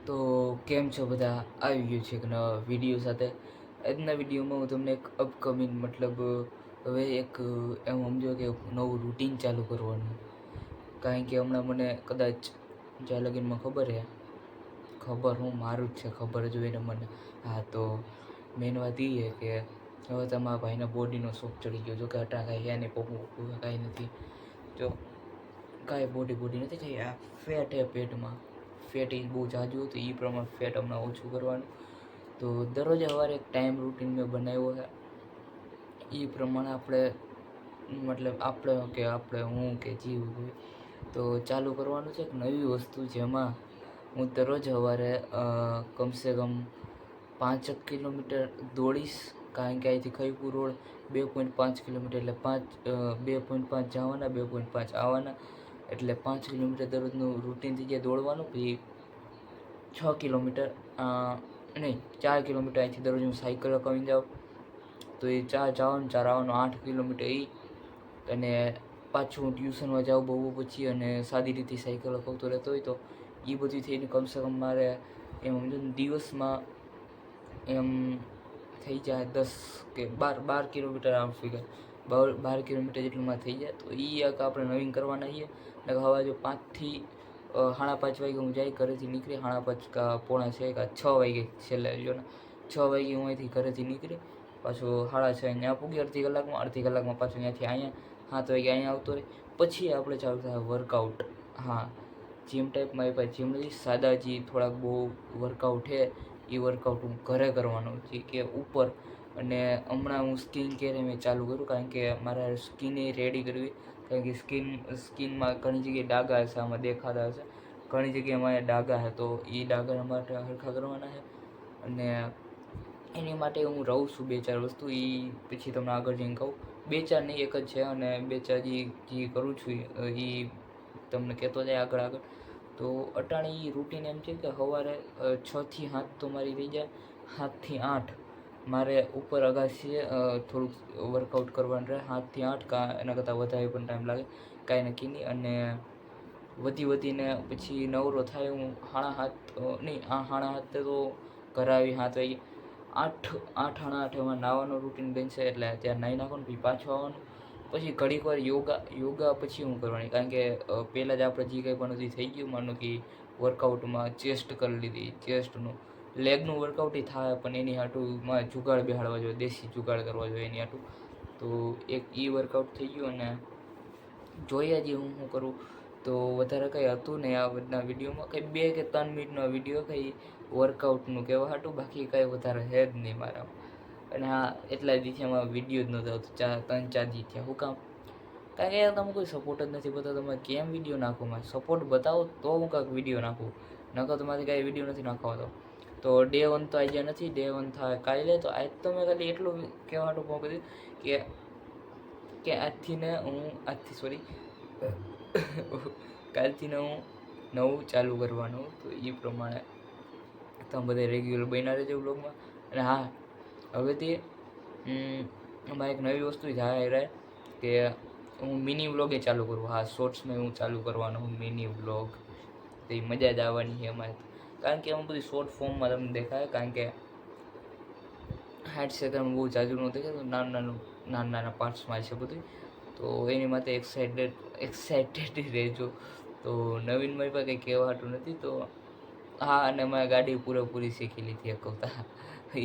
તો કેમ છો બધા? આવી ગયું છે એક નવા વિડીયો સાથે. આજના વિડીયોમાં હું તમને એક અપકમિંગ મતલબ હવે એક એમ સમજો કે નવું રૂટીન ચાલુ કરવાનું. કારણ કે હમણાં મને કદાચ જ્યાં લગીનમાં ખબર હું મારું જ છે, ખબર જ હોય ને મને. હા, તો મેન વાત એ છે કે હવે તમારા ભાઈના બોડીનો શોખ ચડી ગયો. જો કે અટા કાંઈ હે નહીં, પપ્પું કાંઈ નથી. જો કાંઈ બોડી નથી થઈ. આ ફેટ હે પેટમાં. ફેટ એ બહુ જાજુ હતું, એ પ્રમાણે ફેટ હમણાં ઓછું કરવાનું. તો દરરોજ સવારે એક ટાઈમ રૂટીન મેં બનાવ્યો છે. એ પ્રમાણે આપણે હું કે જીવ હોય તો ચાલુ કરવાનું છે એક નવી વસ્તુ, જેમાં હું દરરોજ સવારે કમસે કમ 5 કિલોમીટર દોડીશ. કારણ કે અહીંથી ખઈપુર રોડ 2.5 કિલોમીટર, એટલે 2.5 જવાના, 2.5 આવવાના, એટલે 5 કિલોમીટર દરરોજનું રૂટીન થઈ જાય દોડવાનું. પછી 6 કિલોમીટર નહીં 4 કિલોમીટર અહીંથી દરરોજ હું સાયકલ હકાવીને જાઉં. તો એ 4 જવાનું 4 આવવાનું, 8 કિલોમીટર અને પાછું હું ટ્યુશનમાં જાઉં બહુ પછી, અને સાદી રીતે સાયકલ હકાવતો રહેતો હોય તો એ બધું થઈને કમસે કમ મારે એમ સમજો ને દિવસમાં એમ થઈ જાય 10 કે 12 કિલોમીટર આમ ફિગર 12 કિલોમીટર જેટલું માં થઈ જાય. તો એ એક આપણે નવીન કરવાના છીએ. એટલે હવા જો 5 થી 5:30 વાગે હું જાય ઘરેથી નીકળી, 5:30 કા 5:45 કા 6 વાગે છેલ્લે જો ને 6 વાગે હું અહીંથી ઘરેથી નીકળી, પાછું 6:30 ત્યાં પૂગી, અડધી કલાકમાં પાછું ત્યાંથી અહીંયા 7 વાગે અહીંયા આવતો રહે. પછી આપણે ચાલુ થાય વર્કઆઉટ. હા, જીમ ટાઈપમાં એ જીમ નથી, સાદાજી થોડાક બહુ વર્કઆઉટ છે. એ વર્કઆઉટ હું ઘરે કરવાનો છે કે ઉપર. અને હમણાં હું સ્કિન કેર મેં ચાલુ કર્યું, કારણ કે મારે સ્કિન રેડી કરવી. કારણ કે સ્કિનમાં ઘણી જગ્યાએ ડાઘા હશે, આમાં દેખાતા હશે, ઘણી જગ્યાએ અમારે ડાઘા છે. તો એ ડાઘા માટે હરખા કરવાના છે. અને એની માટે હું રહું છું 2-4 વસ્તુ, એ પછી તમને આગળ જઈને કહું. 2-4 નહીં, એક જ છે. અને 2-4 જે કરું છું એ તમને કહેતો જાય આગળ. તો અટાણી રૂટીન એમ છે કે સવારે 6 થી 7 તો મારી થઈ જાય. 7 થી 8 મારે ઉપર અગાસીએ થોડુંક વર્કઆઉટ કરવાનું રહે. 7 થી 8 એના કરતાં વધારે પણ ટાઈમ લાગે, કાંઈ નક્કી નહીં. અને વધીને પછી નવરો થાય હું 7:30 નહીં, 7:30 તો ઘરે આવી 7 વાગે. 8 એમાં નાહવાનું રૂટીન બનશે, એટલે ત્યાં નાહી નાખવાનું. પછી પાછું આવવાનું. પછી ઘડીક વાર યોગા પછી હું કરવાની, કારણ કે પહેલાં જ આપણે જે કંઈ પણ હજી થઈ ગયું, માનો કે વર્કઆઉટમાં ચેસ્ટ કરી લીધી, ચેસ્ટનું લેગનું વર્કઆઉટ થાય, પણ એની હાટુમાં જુગાડ બેહાડવા જોઈએ, દેશી જુગાડ કરવા જોઈએ એની હાટું. તો એક વર્કઆઉટ થઈ ગયું. અને જોઈએ જે હું શું કરું. તો વધારે કંઈ હતું નહીં આ બધા વિડીયોમાં, કંઈ 2 કે 3 મિનિટનો વિડીયો કંઈ વર્કઆઉટનું કહેવા હાટું, બાકી કંઈ વધારે છે જ નહીં મારામાં. અને હા, એટલા દિવસમાં વિડીયો જ નહોતો આવતો, 3-4 દી થયા. શું કામ? કારણ કે યાર તમે કોઈ સપોર્ટ જ નથી બતાવતા. તમે કેમ વિડીયો નાખો? મારે સપોર્ટ બતાવો તો હું કાંઈક વિડીયો નાખું, નકર તમારે કાંઈ વિડીયો નથી નાખવાનો. તો ડે 1 તો આજે નથી, ડે 1 થાય કાલે. તો આજ તો મેં ખાલી એટલું કહેવા હાટું ફોન કર્યું કે કાલથી હું નવું ચાલુ કરવાનું. તો એ પ્રમાણે તમે બધા રેગ્યુલર બન્યા રહેજો બ્લોગમાં. અને હા, હવેથી એમાં એક નવી વસ્તુ જાય કે હું મિની વ્લોગે ચાલુ કરું. હા, શોર્ટ્સમાં હું ચાલુ કરવાનો હું મિની વ્લોગ. તો એ મજા જ આવવાની છે એમાં. કારણ કે એમાં બધી શોર્ટ ફોર્મમાં તમને દેખાય, કારણ કે 60 સેકન્ડ બહુ જાજુ ન દેખાય, નાના પાર્ટ્સમાં છે બધું. તો એની માટે એક્સાઇટેડ રહેજો. તો નવીન મારી પાસે કંઈ કહેવા હાટું નથી. તો હા, અને મેં ગાડી પૂરેપૂરી શીખી લીધી હકવતા.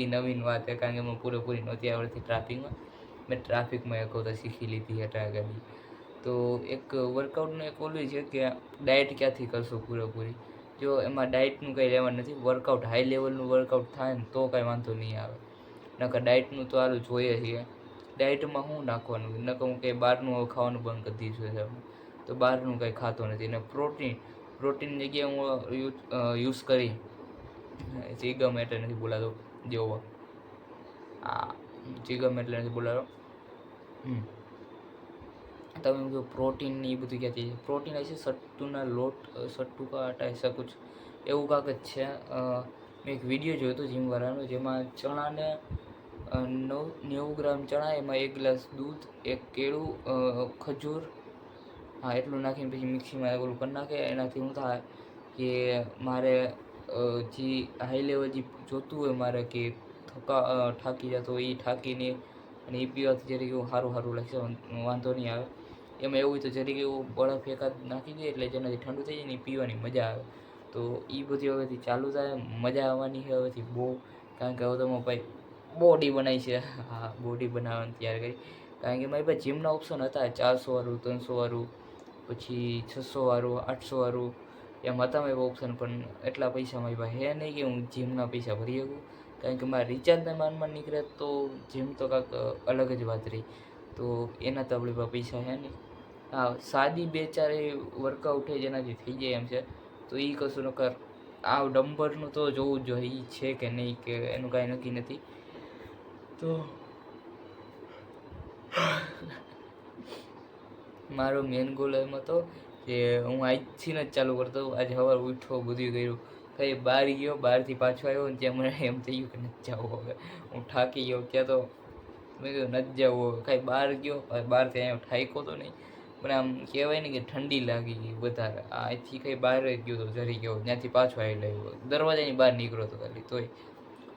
એ નવીન વાત છે, કારણ કે મેં પૂરેપૂરી નહોતી આવડતી ટ્રાફિકમાં. મેં ટ્રાફિકમાં હકવતા શીખી લીધી હતા ગાડી. તો એક વર્કઆઉટનું એક ઓલું છે કે ડાયટ ક્યાંથી કરશો પૂરેપૂરી. જો એમાં ડાયટનું કંઈ લેવાનું નથી. વર્કઆઉટ હાઈ લેવલનું વર્કઆઉટ થાય ને તો કાંઈ વાંધો નહીં આવે. નકર ડાયટનું તો હાલું જોઈએ છીએ. ડાયટમાં શું નાખવાનું, નકર હું કંઈ બહારનું ખાવાનું બંધ કરી દીધું છે. તો બહારનું કંઈ ખાતો નથી. અને પ્રોટીન જગ્યાએ હું યુઝ કરી જીગમ એટલે નથી બોલાતો જેવો. હા, જીગમ એટલે નથી બોલાતો. તમે જો પ્રોટીન એ બધું ક્યાંથી પ્રોટીન હશે, સટ્ટુના લોટ, સટ્ટુ કા આટા એસા કુછ એવું કાંક જ છે. મેં એક વિડીયો જોયો હતો જીમવાળાનો, જેમાં ચણાને 90 ગ્રામ ચણા, એમાં 1 ગ્લાસ દૂધ, 1 કેળું, ખજૂર, હા એટલું નાખીને પછી મિક્સીમાં ઓલું કરી નાખે. એનાથી શું થાય કે મારે જે હાઈ લેવલ જે જોતું હોય મારે કે થાકી જતો હોય એ થાકીને અને એ પીવાથી જરીક એવું સારું સારું લાગશે, વાંધો નહીં આવે. એમાં એવું હોય તો જરીક એવું બરફ એકાદ નાખી દે એટલે જેનાથી ઠંડુ થઈ જાય ને એ પીવાની મજા આવે. તો એ બધી હવેથી ચાલુ થાય, મજા આવવાની છે હવેથી બહુ. કારણ કે હવે તો મારા ભાઈ બોડી બનાવી છે. હા, બોડી બનાવવાની તૈયાર કરી. કારણ કે મારી પાસે જીમના ઓપ્શન હતા 400 વાળું, 300 વાળું, પછી 600 વાળું, 800 વાળું, એમ હતા મારી ઓપ્શન. પણ એટલા પૈસા મારી પાસે હે નહીં કે હું જીમના પૈસા ભરી શકું. કારણ કે મારા રિચાર્જના માનમાં નીકળે તો જીમ તો કાંઈક અલગ જ વાત રહી. તો એના તો આપણી પાસે પૈસા છે નહીં. હા, સાદી 2-4 વર્કઆઉટ છે જેનાથી થઈ જાય એમ છે. તો એ કશું નકર આ ડમ્બરનું તો જોવું જ જોઈએ એ છે કે નહીં, કે એનું કાંઈ નક્કી નથી. તો મારો મેન ગોલ એમ હતો કે હું આજથી જ ચાલુ કરતો. આજે સવારે ઉઠો, બધું કર્યું, કંઈ બહાર ગયો, બહારથી પાછો આવ્યો ને ત્યાં મને એમ થઈ ગયું કે નથી જવું હવે, હું થાકી ગયો. ત્યાં તો મેં કીધું નથી જવું હવે, કાંઈ બહાર ગયો, બહારથી અહીંયા થાક્યો તો નહીં, પણ આમ કહેવાય ને કે ઠંડી લાગી ગઈ વધારે. અહીંથી કંઈ બહાર જ ગયો તો જરી ગયો, ત્યાંથી પાછો આવી લાવ્યો, દરવાજાની બહાર નીકળ્યો હતો ખાલી, તોય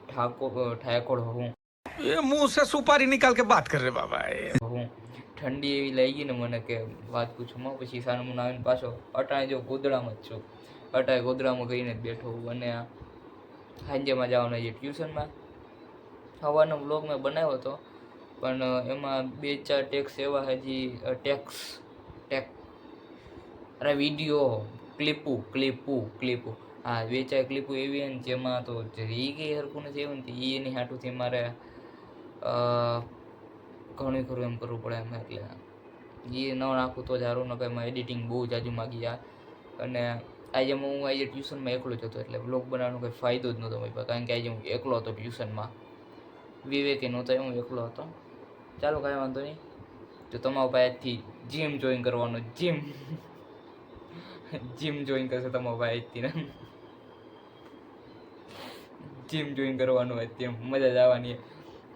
ઠાકોર હું ये मुंह से सुपारी निकाल के बात कर रहे बाबा હું ઠંડી એવી લાગી ને મને કે વાત પૂછું. પછી સાનમુન આવીને પાછો અટાણે જો ગોદડામાં જ છું, અટાણે ગોદડામાં કરીને જ બેઠો હું. અને સાંજેમાં જવાનું છે ટ્યુશનમાં. સવારનો બ્લોગ મેં બનાવ્યો હતો, પણ એમાં 2-4 ટેક્સ એવા હજી ટેક વિડીયો ક્લિપો હા 2-4 ક્લિપો એવી ને જેમાં તો જરી ગઈ હરખું નથી એવું ને એની હાટુથી મારે ઘણું ખરું એમ કરવું પડે એમ. એટલે એ ન નાખું તો જ સારું, ન કંઈ એમાં એડિટિંગ બહુ જાજુ માગી જાય. અને હું આજે ટ્યુશનમાં એકલો જ હતો, એટલે બ્લોગ બનાવવાનો કંઈ ફાયદો જ નહોતો મારી પાસે. કારણ કે આજે હું એકલો હતો ટ્યુશનમાં, વિવેકે નહોતો, હું એકલો હતો. ચાલો કાંઈ વાંધો નહીં. તો તમારા પાસેથી જીમ જોઈન કરવાનો, જીમ જોઈન કરશે તમારા પાસેથી, જીમ જોઈન કરવાનું હોય તેમ મજા જ આવવાની.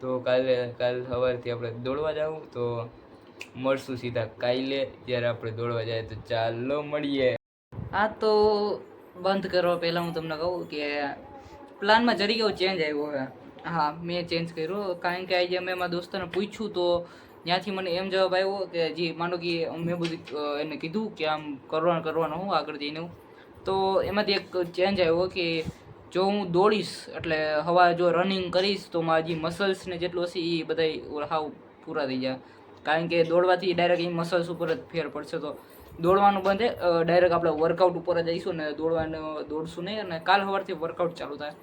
તો કાલ સવારથી આપણે દોડવા જાવું. તો મળશું સીધા કાલે જ્યારે આપણે દોડવા જાય. તો ચાલો મળીએ. આ તો બંધ કરવા પહેલાં હું તમને કહું કે પ્લાનમાં જરી એવો ચેન્જ આવ્યો હવે. હા, મેં ચેન્જ કર્યો. કારણ કે આજે મેં મારા દોસ્તોને પૂછ્યું તો ત્યાંથી મને એમ જવાબ આવ્યો કે જે માનો કે મેં બધું એને કીધું કે આમ કરવાનું હું આગળ જઈને હું, તો એમાંથી એક ચેન્જ આવ્યો કે જો હું દોડીશ એટલે હવા જો રનિંગ કરીશ તો મારા જે મસલ્સને જેટલું હશે એ બધા હાવ પૂરા થઈ જાય. કારણ કે દોડવાથી ડાયરેક્ટ એ મસલ્સ ઉપર જ ફેર પડશે. તો દોડવાનું બંધ, ડાયરેક્ટ આપણે વર્કઆઉટ ઉપર જ જઈશું ને દોડશું નહીં. અને કાલ સવારથી વર્કઆઉટ ચાલુ થાય.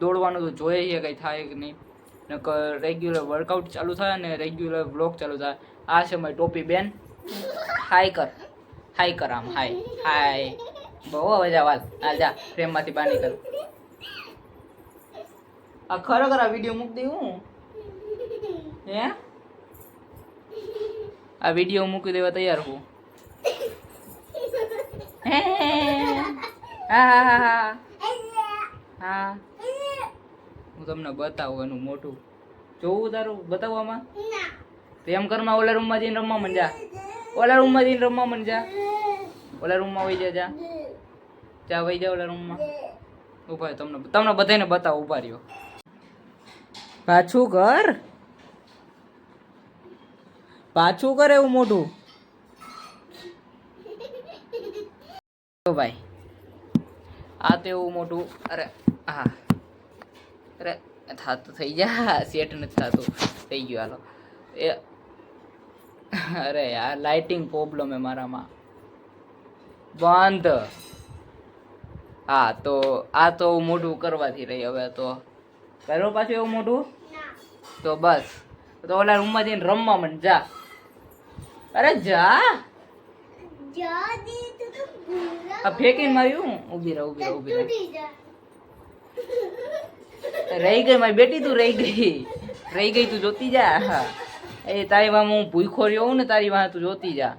દોડવાનું તો જોઈએ છે કંઈ થાય કે નહીં, રેગ્યુલર વર્કઆઉટ ચાલુ થાય અને રેગ્યુલર બ્લોગ ચાલુ થાય. આ છે મારી ટોપી બેન. હાય કર આમ હાય બહુ અવાજ આવાલ હાલ જા ફ્રેમમાંથી બહાર નીકળ. આ ખરેખર આ વિડીયો મૂકી દઈ હું હે, આ વિડીયો મૂકી દેવા તૈયાર હું. હા હું તમને બતાવું એનું મોટું જોવું તારું બતાવવામાં. તો એમ કરમાં ઓલા રૂમમાં જઈને રમવા માંડ, ઓલા રૂમમાં જઈને રમવા માંડ, ઓલા રૂમમાં વહી જા વહી જા ઓલા રૂમમાં. ઉભા તમને બધાને બતાવો, ઉભા રહ્યો. પાછું કર એવું મોટું. ભાઈ આ તો એવું મોટું. અરે હા, અરે થાતું થઈ જા, સેટ નથી થતું. થઈ ગયું હાલો. એ અરે યાર લાઇટિંગ પ્રોબ્લેમ હે મારામાં, બંધ. હા તો આ તો મોટું કરવાથી રહી. હવે તો કરો પાછું એવું મોટું. તો બસ તો ઓલા રૂમમાં જઈને રમવા માંડ જા. અરે જા ફેંકીને માર્યું. ઉભી રહી ગઈ મારી બેટી, તું રહી ગઈ તું જોતી જા. એ તારી વાં હું ભૂખો રહ્યો હોઉં ને, તારી વાં તું જોતી જા.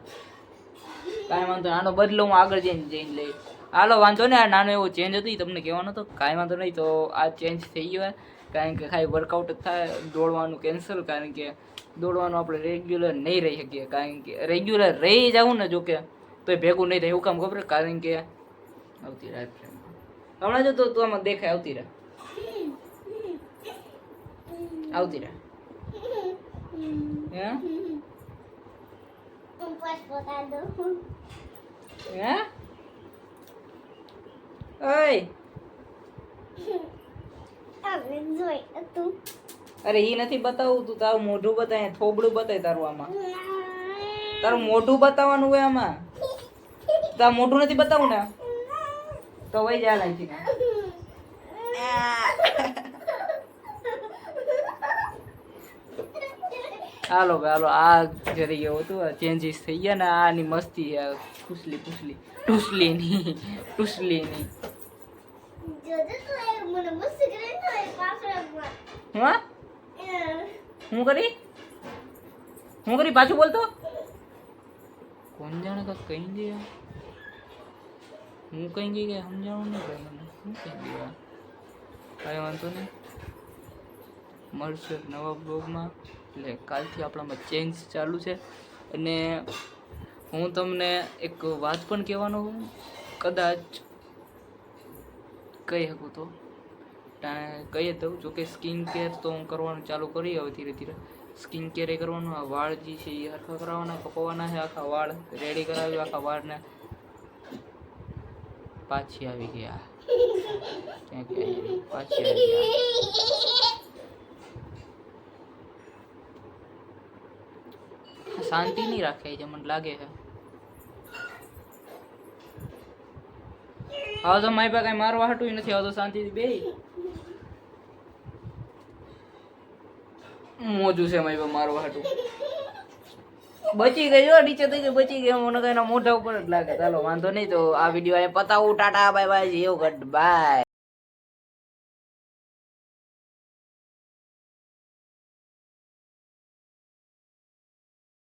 કાંઈ વાંધો આનો બદલો હું આગળ જઈને લઈ. હાલો વાંધો ને, આ નાનો એવો ચેન્જ હતો એ તમને કહેવાનો હતો. કાંઈ વાંધો નહીં. તો આ ચેન્જ થઈ ગયો કારણ કે ખાલી વર્કઆઉટ જ થાય, દોડવાનું કેન્સલ. કારણ કે દોડવાનું આપણે રેગ્યુલર નહીં રહી શકીએ. કારણ કે રેગ્યુલર રહી જવું ને જોકે તો ભેગું નહીં થાય. એવું કામ ખબર? કારણ કે આવતી રાત હમણાં જો તો તું આમાં દેખાય આવતી રહે હે હે ઓય અરે ઈ નથી બતાવું તું તારું મોઢું બતાય થોબડું બતાય તારું આમાં તારું મોઢું બતાવવાનું હોય આમાં તારું મોઢું નથી બતાવું ને તો વઈ જા લાગી હાલો ભાઈ હાલો આ જરી ગયો હતું ચેન્જીસ થઈ ગયા ને આની મસ્તી ટુસલી ની હા હું કરી પાછું બોલતો કોણ જાણે કઈ ગયા હું કઈ ગઈ કે સમજાવું નહીં ભાઈ મને હું કઈ ગયા કાંઈ વાંધો નહીં મળશે નવા બ્લોગમાં એટલે કાલથી આપણામાં ચેન્જ ચાલુ છે અને હું તમને એક વાત પણ કહેવાનો હું કદાચ કહી શકું તો કહી દઉં જોકે સ્કિન કેર તો હું કરવાનું ચાલુ કરી હવે ધીરે ધીરે સ્કિન કેર એ કરવાનું આ વાળ જે છે એ હરખા કરાવવાના કપાવવાના છે આખા વાળ રેડી કરાવ્યું આખા વાળને પાછી આવી ગયા ક્યાં ગયા પાછી આવી ગયા શાંતિ નહીં રાખે છે મને લાગે છે હવે તો મારી પાસે કઈ મારવા હટું નથી આવતો શાંતિથી બે મોજું છે મારી પાસે મારવા હટું બચી ગઈ નીચે થઈ ગઈ બચી ગઈ મને કઈ મોઢા ઉપર જ લાગે ચાલો વાંધો નહીં તો આ વિડીયો પતાવું ટાટા બાય બાય એવું ગડ બાય